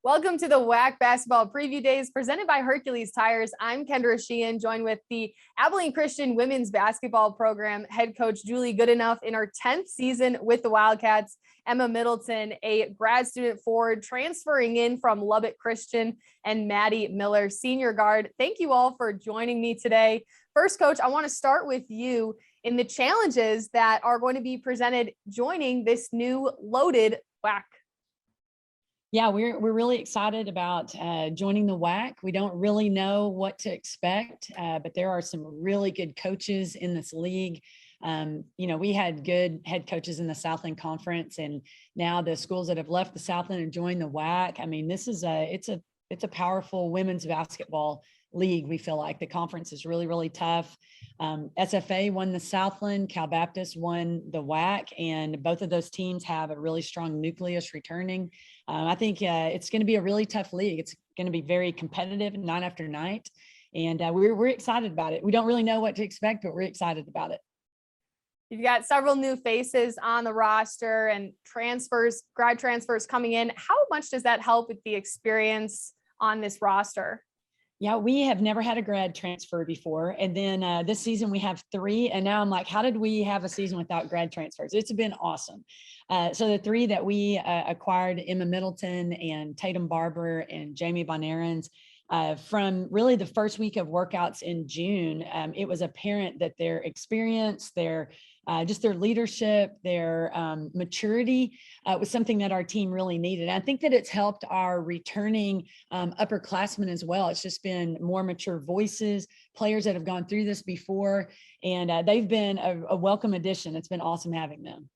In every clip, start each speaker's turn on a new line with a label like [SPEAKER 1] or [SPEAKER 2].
[SPEAKER 1] Welcome to the WAC Basketball Preview Days presented by Hercules Tires. I'm Kendra Sheehan, joined with the Abilene Christian Women's Basketball Program head coach Julie Goodenough in our 10th season with the Wildcats. Emma Middleton, a grad student forward transferring in from Lubbock Christian, and Maddie Miller, senior guard. Thank you all for joining me today. First, Coach, I want to start with you in the challenges that are going to be presented joining this new loaded WAC.
[SPEAKER 2] Yeah, we're really excited about joining the WAC. We don't really know what to expect, but there are some really good coaches in this league. We had good head coaches in the Southland Conference, and now the schools that have left the Southland and joined the WAC. I mean, this is it's a powerful women's basketball league. We feel like the conference is really, really tough. SFA won the Southland, Cal Baptist won the WAC, and both of those teams have a really strong nucleus returning. I think it's going to be a really tough league. It's going to be very competitive night after night, and we're excited about it. We don't really know what to expect, but we're excited about it.
[SPEAKER 1] You've got several new faces on the roster and grad transfers coming in. How much does that help with the experience on this roster?
[SPEAKER 2] Yeah, we have never had a grad transfer before. And then this season we have 3. And now I'm like, how did we have a season without grad transfers? It's been awesome. So the 3 that we acquired, Emma Middleton and Tatum Barber and Jamie Bonairens, from really the first week of workouts in June, it was apparent that their experience, just their leadership, their maturity was something that our team really needed. And I think that it's helped our returning upperclassmen as well. It's just been more mature voices, players that have gone through this before, and they've been a welcome addition. It's been awesome having them.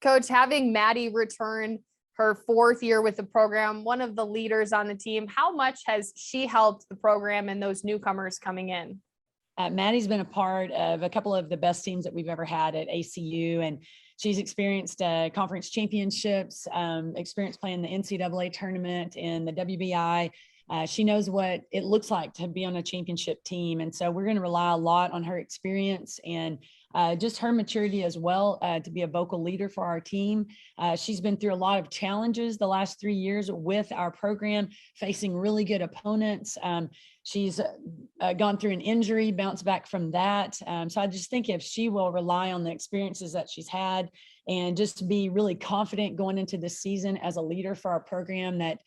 [SPEAKER 1] Coach, having Maddie return her 4th year with the program, one of the leaders on the team, how much has she helped the program and those newcomers coming in?
[SPEAKER 2] Maddie's been a part of a couple of the best teams that we've ever had at ACU, and she's experienced conference championships, experienced playing the NCAA tournament and the WBI. She knows what it looks like to be on a championship team. And so we're going to rely a lot on her experience and just her maturity as well to be a vocal leader for our team. She's been through a lot of challenges the last 3 years with our program, facing really good opponents. She's gone through an injury, bounced back from that. So I just think if she will rely on the experiences that she's had and just be really confident going into this season as a leader for our program, that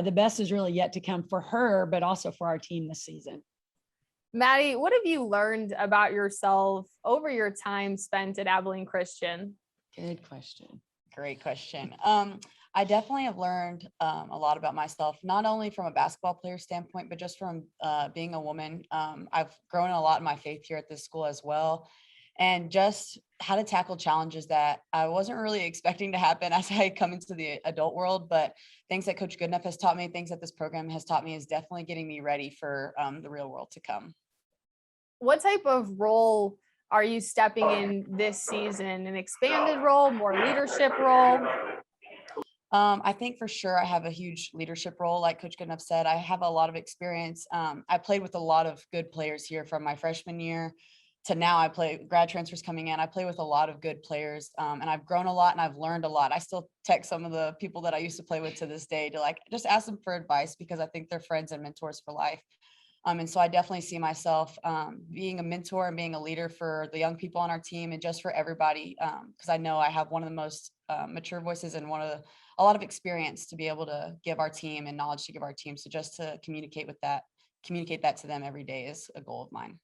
[SPEAKER 2] the best is really yet to come for her, but also for our team this season.
[SPEAKER 1] Maddie, what have you learned about yourself over your time spent at Abilene Christian?
[SPEAKER 2] Good question.
[SPEAKER 3] Great question. I definitely have learned a lot about myself, not only from a basketball player standpoint, but just from being a woman. I've grown a lot in my faith here at this school as well, and just how to tackle challenges that I wasn't really expecting to happen as I come into the adult world. But things that Coach Goodenough has taught me, things that this program has taught me, is definitely getting me ready for the real world to come.
[SPEAKER 1] What type of role are you stepping in this season? An expanded role, more leadership role?
[SPEAKER 3] I think for sure I have a huge leadership role. Like Coach Goodenough said, I have a lot of experience. I played with a lot of good players here from my freshman year to now. I play grad transfers coming in. I play with a lot of good players, and I've grown a lot and I've learned a lot. I still text some of the people that I used to play with to this day to just ask them for advice, because I think they're friends and mentors for life. And so I definitely see myself being a mentor and being a leader for the young people on our team and just for everybody, because I know I have one of the most mature voices and a lot of experience to be able to give our team and knowledge to give our team. So just to communicate that to them every day is a goal of mine.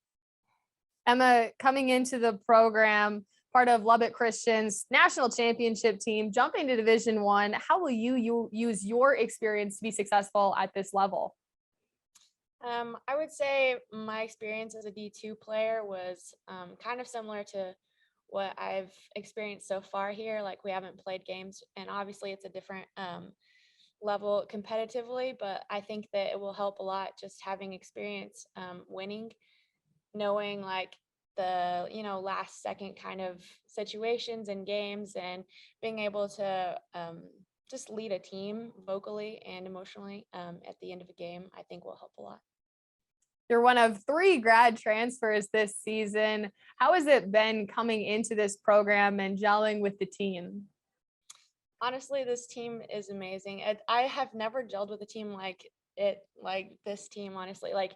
[SPEAKER 1] Emma, coming into the program, part of Lubbock Christian's national championship team, jumping to Division I, how will you use your experience to be successful at this level?
[SPEAKER 4] I would say my experience as a D2 player was kind of similar to what I've experienced so far here. Like, we haven't played games, and obviously it's a different level competitively, but I think that it will help a lot just having experience winning, knowing like the last second kind of situations and games, and being able to just lead a team vocally and emotionally at the end of a game, I think will help a lot.
[SPEAKER 1] You're one of 3 grad transfers this season. How has it been coming into this program and gelling with the team?
[SPEAKER 4] Honestly, this team is amazing. I have never gelled with a team like this team, honestly. Like,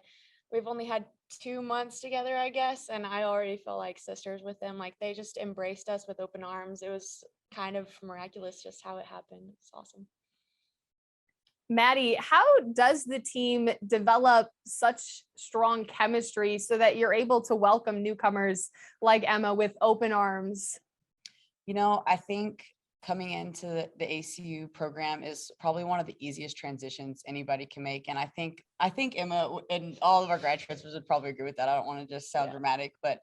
[SPEAKER 4] we've only had 2 months together, I guess, and I already feel like sisters with them. Like, they just embraced us with open arms. It was kind of miraculous just how it happened. It's awesome.
[SPEAKER 1] Maddie, how does the team develop such strong chemistry so that you're able to welcome newcomers like Emma with open arms?
[SPEAKER 3] I think coming into the ACU program is probably one of the easiest transitions anybody can make. And I think Emma and all of our grad transfers would probably agree with that. I don't want to just sound dramatic, but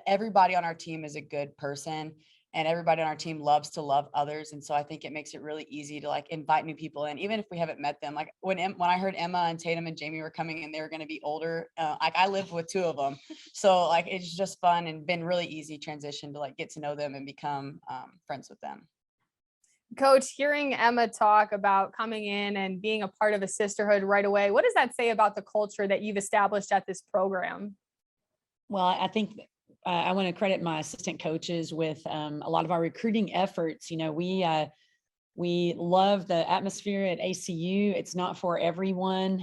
[SPEAKER 3] everybody on our team is a good person, and everybody on our team loves to love others. And so I think it makes it really easy to like invite new people in, even if we haven't met them. Like when I heard Emma and Tatum and Jamie were coming and they were going to be older, like I lived with two of them. So like, it's just fun and been really easy transition to like get to know them and become friends with them.
[SPEAKER 1] Coach, hearing Emma talk about coming in and being a part of a sisterhood right away, what does that say about the culture that you've established at this program?
[SPEAKER 2] Well, I think I want to credit my assistant coaches with a lot of our recruiting efforts. We love the atmosphere at ACU. It's not for everyone.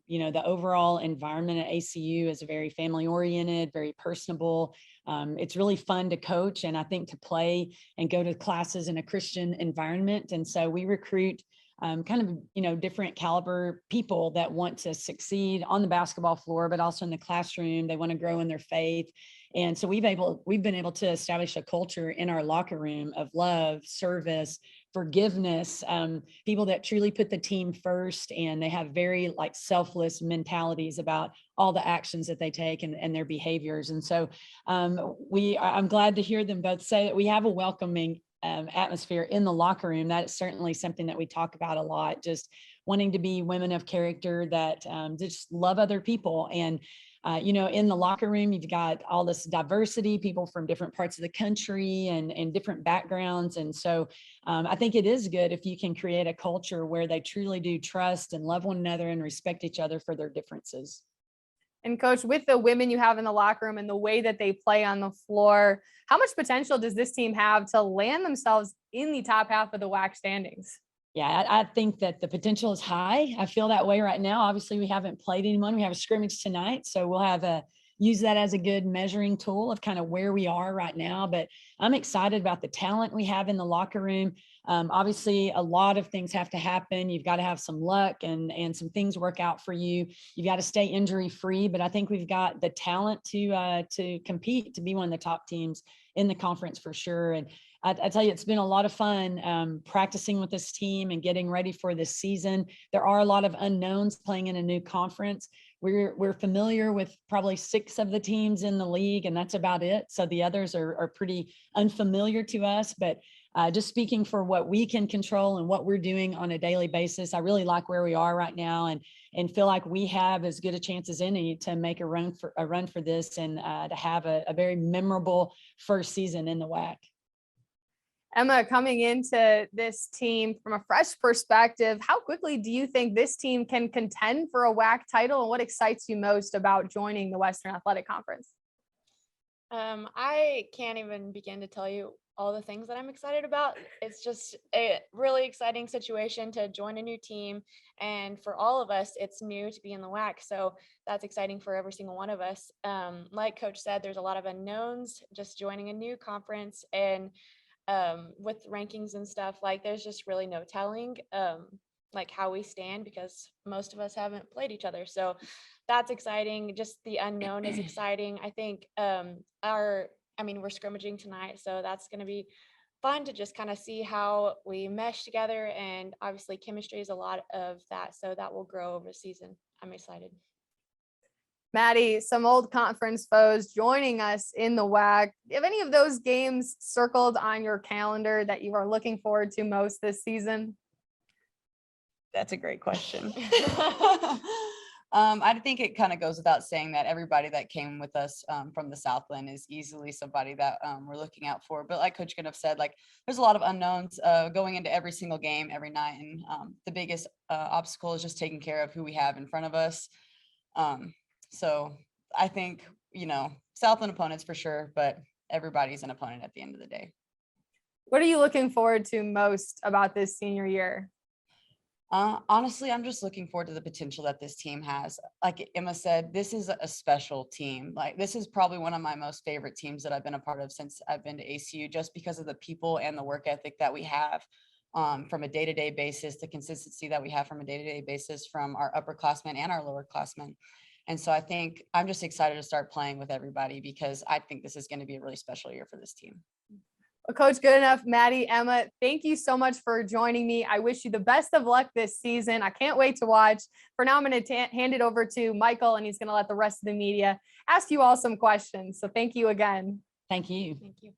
[SPEAKER 2] The overall environment at ACU is very family oriented, very personable. It's really fun to coach, and I think to play and go to classes in a Christian environment. And so we recruit different caliber people that want to succeed on the basketball floor, but also in the classroom. They want to grow in their faith. And so we've been able to establish a culture in our locker room of love, service, forgiveness, people that truly put the team first, and they have very like selfless mentalities about all the actions that they take and their behaviors. And so I'm glad to hear them both say that we have a welcoming atmosphere in the locker room. That is certainly something that we talk about a lot, just wanting to be women of character that just love other people. And in the locker room, you've got all this diversity, people from different parts of the country and different backgrounds. And so I think it is good if you can create a culture where they truly do trust and love one another and respect each other for their differences.
[SPEAKER 1] And Coach, with the women you have in the locker room and the way that they play on the floor, how much potential does this team have to land themselves in the top half of the WAC standings?
[SPEAKER 2] Yeah, I think that the potential is high. I feel that way right now. Obviously, we haven't played anyone. We have a scrimmage tonight, so we'll use that as a good measuring tool of kind of where we are right now. But I'm excited about the talent we have in the locker room. Obviously, a lot of things have to happen. You've got to have some luck and some things work out for you. You've got to stay injury free. But I think we've got the talent to compete, to be one of the top teams in the conference for sure. And I tell you, it's been a lot of fun practicing with this team and getting ready for this season. There are a lot of unknowns playing in a new conference. We're familiar with probably 6 of the teams in the league, and that's about it. So the others are pretty unfamiliar to us. But just speaking for what we can control and what we're doing on a daily basis, I really like where we are right now and feel like we have as good a chance as any to make a run for this and to have a very memorable first season in the WAC.
[SPEAKER 1] Emma, coming into this team from a fresh perspective, how quickly do you think this team can contend for a WAC title, and what excites you most about joining the Western Athletic Conference?
[SPEAKER 4] I can't even begin to tell you all the things that I'm excited about. It's just a really exciting situation to join a new team. And for all of us, it's new to be in the WAC. So that's exciting for every single one of us. Like Coach said, there's a lot of unknowns just joining a new conference, and with rankings and stuff, like there's just really no telling like how we stand, because most of us haven't played each other. So that's exciting. Just the unknown is exciting. I think we're scrimmaging tonight, so that's going to be fun to just kind of see how we mesh together. And obviously chemistry is a lot of that, so that will grow over the season. I'm excited.
[SPEAKER 1] Maddie, some old conference foes joining us in the WAC. Have any of those games circled on your calendar that you are looking forward to most this season?
[SPEAKER 3] That's a great question. I think it kind of goes without saying that everybody that came with us from the Southland is easily somebody that we're looking out for. But like Coach Gunnup said, like there's a lot of unknowns going into every single game every night. And the biggest obstacle is just taking care of who we have in front of us. So I think, Southland opponents for sure, but everybody's an opponent at the end of the day.
[SPEAKER 1] What are you looking forward to most about this senior year?
[SPEAKER 3] Honestly, I'm just looking forward to the potential that this team has. Like Emma said, this is a special team. Like this is probably one of my most favorite teams that I've been a part of since I've been to ACU, just because of the people and the work ethic that we have from a day-to-day basis, the consistency that we have from a day-to-day basis from our upperclassmen and our lowerclassmen. And so I think I'm just excited to start playing with everybody because I think this is going to be a really special year for this team.
[SPEAKER 1] Well, Coach Goodenough, Maddie, Emma, thank you so much for joining me. I wish you the best of luck this season. I can't wait to watch. For now, I'm going to hand it over to Michael, and he's going to let the rest of the media ask you all some questions. So thank you again.
[SPEAKER 2] Thank you.
[SPEAKER 4] Thank you.